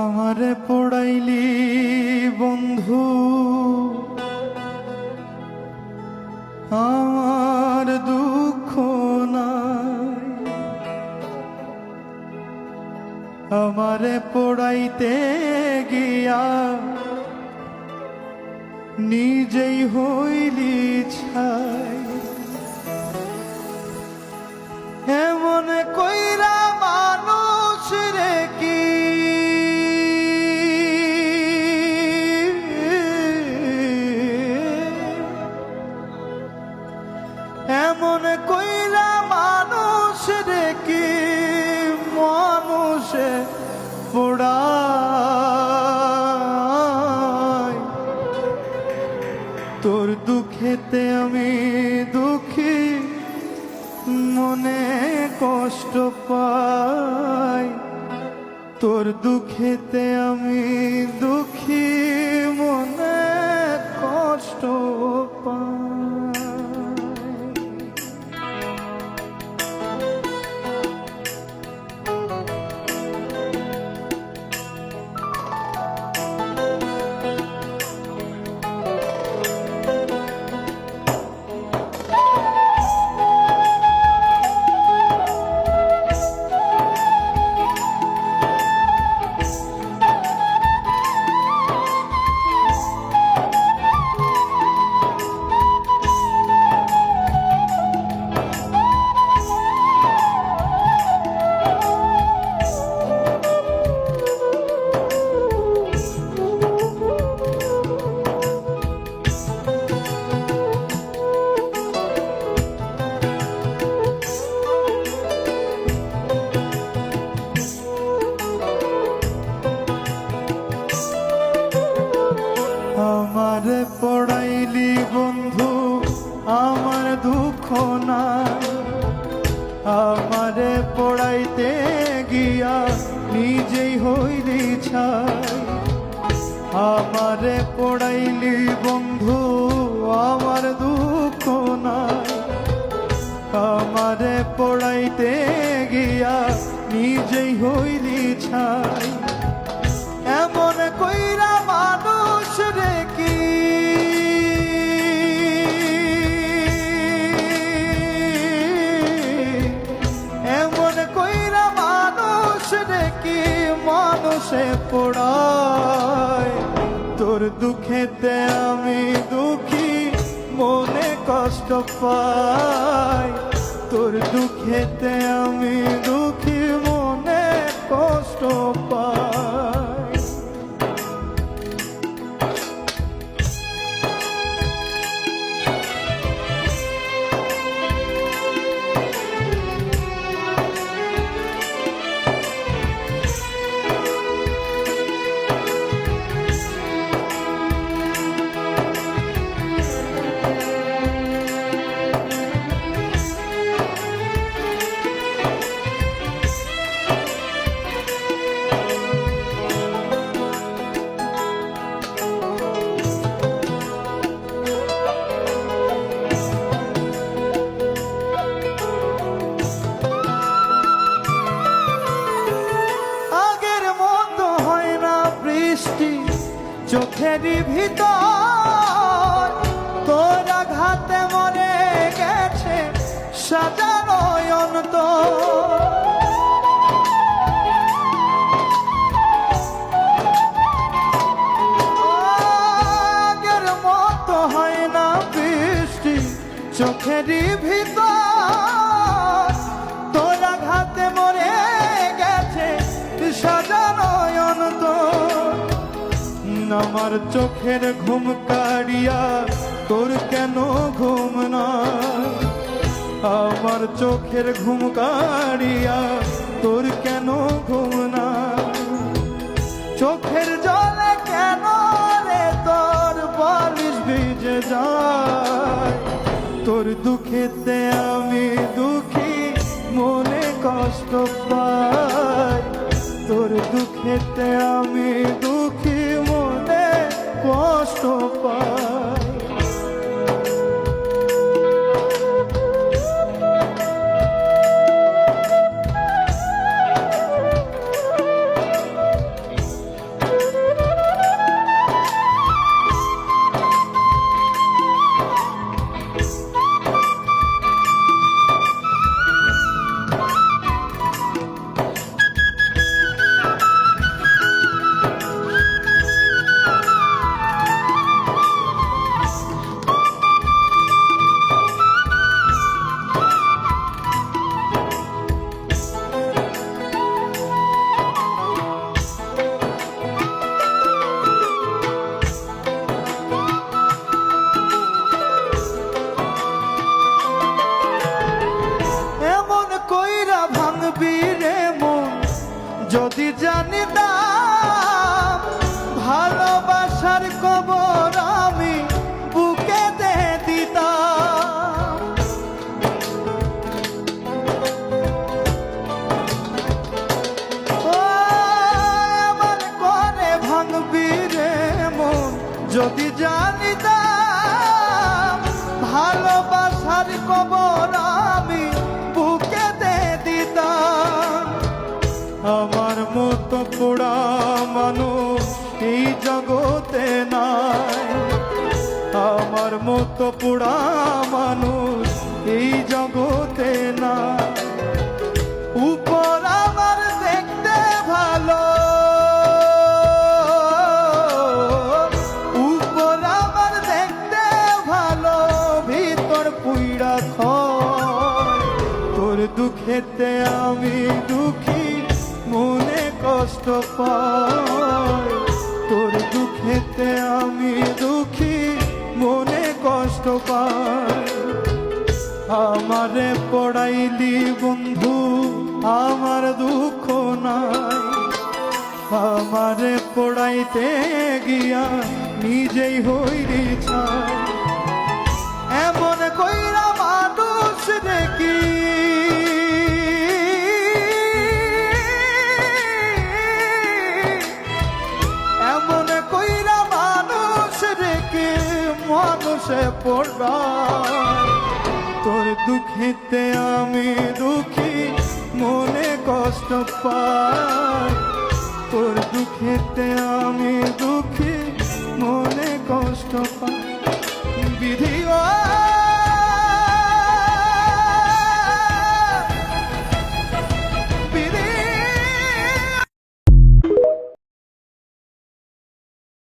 আমারে পোড়াইলি বন্ধু, আমার দুঃখ নাই। আমারে পোড়াইতে গিয়া নিজেই হইলি ছাই। এমন কইরা মানুষ রে কি এমন কইরা মানুষ রে কি মানুষে পোড়ায়। তোর দুঃখেতে আমি দুঃখী, মনে কষ্ট পাই। তোর দুঃখেতে আমি দুঃখী, মনে কষ্ট পাই। আমারে পড়াইলি বন্ধু, আমার দুঃখ নাই। আমারে পড়াইতে গিয়া নিজেই হইলি ছাই। আমারে পড়াইলি বন্ধু, আমার দুঃখ নাই। আমারে পড়াইতে গিয়া নিজেই হইলি ছাই। এমন কইরা মানুষ রে কি এমন কইরা মানুষ রে কি মানুষে পোড়ায়। তোর দুঃখেতে আমি দুঃখী, মনে কষ্ট পাই। তোর দুঃখেতে আমি দুঃখী, মনে কষ্ট পাই। চোখেরই ভিতর তোর আঘাতে মরে গেছে সাজানো অন্তর। আগের মতো হয় না বৃষ্টি চোখেরই ভিতর তোর আঘাতে মরে গেছে সাজানো অন্তর। আমার চোখের ঘুম কাড়িয়া তোর কেন ঘুম না? আমার চোখের ঘুম কাড়িয়া তোর কেন ঘুম না? চোখের জলে কেন রে তোর বালিশ ভিজে যায়? তোর দুঃখেতে আমি দুঃখী, মনে কষ্ট পাই। তোর দুঃখেতে আমি দুঃখী, মনে কষ্ট পাই। যদি জানিতাম ভালোবাসার কবর আমি বুকেতে দিতাম। আমার মতো পোড়া মানুষ এই জগতে নাই, আমার মতো পোড়া মানুষ এই জগতে নাই। উপর আমার দেখতে ভালো, উপর আমার দেখতে ভালো, ভিতর পুইড়া খয়। তোর দুঃখেতে আমি দুঃখী, মনে কষ্ট পাই। তোর দুঃখেতে আমি দুঃখী, মনে কষ্ট পাই। আমারে পড়াইলি বন্ধু আমার দুঃখ নাই, আমারে পড়াইতে গিয়া নিজেই হইলি ছাই। এমন কইরা মানুষ দেখি, এমন কইরা মানুষ দেখি মানুষে পড়ায়। তোর দুঃখেতে আমি দুঃখী, মনে কষ্ট পাই। তোর দুঃখেতে আমি দুঃখী, মনে কষ্ট পাই। বিধি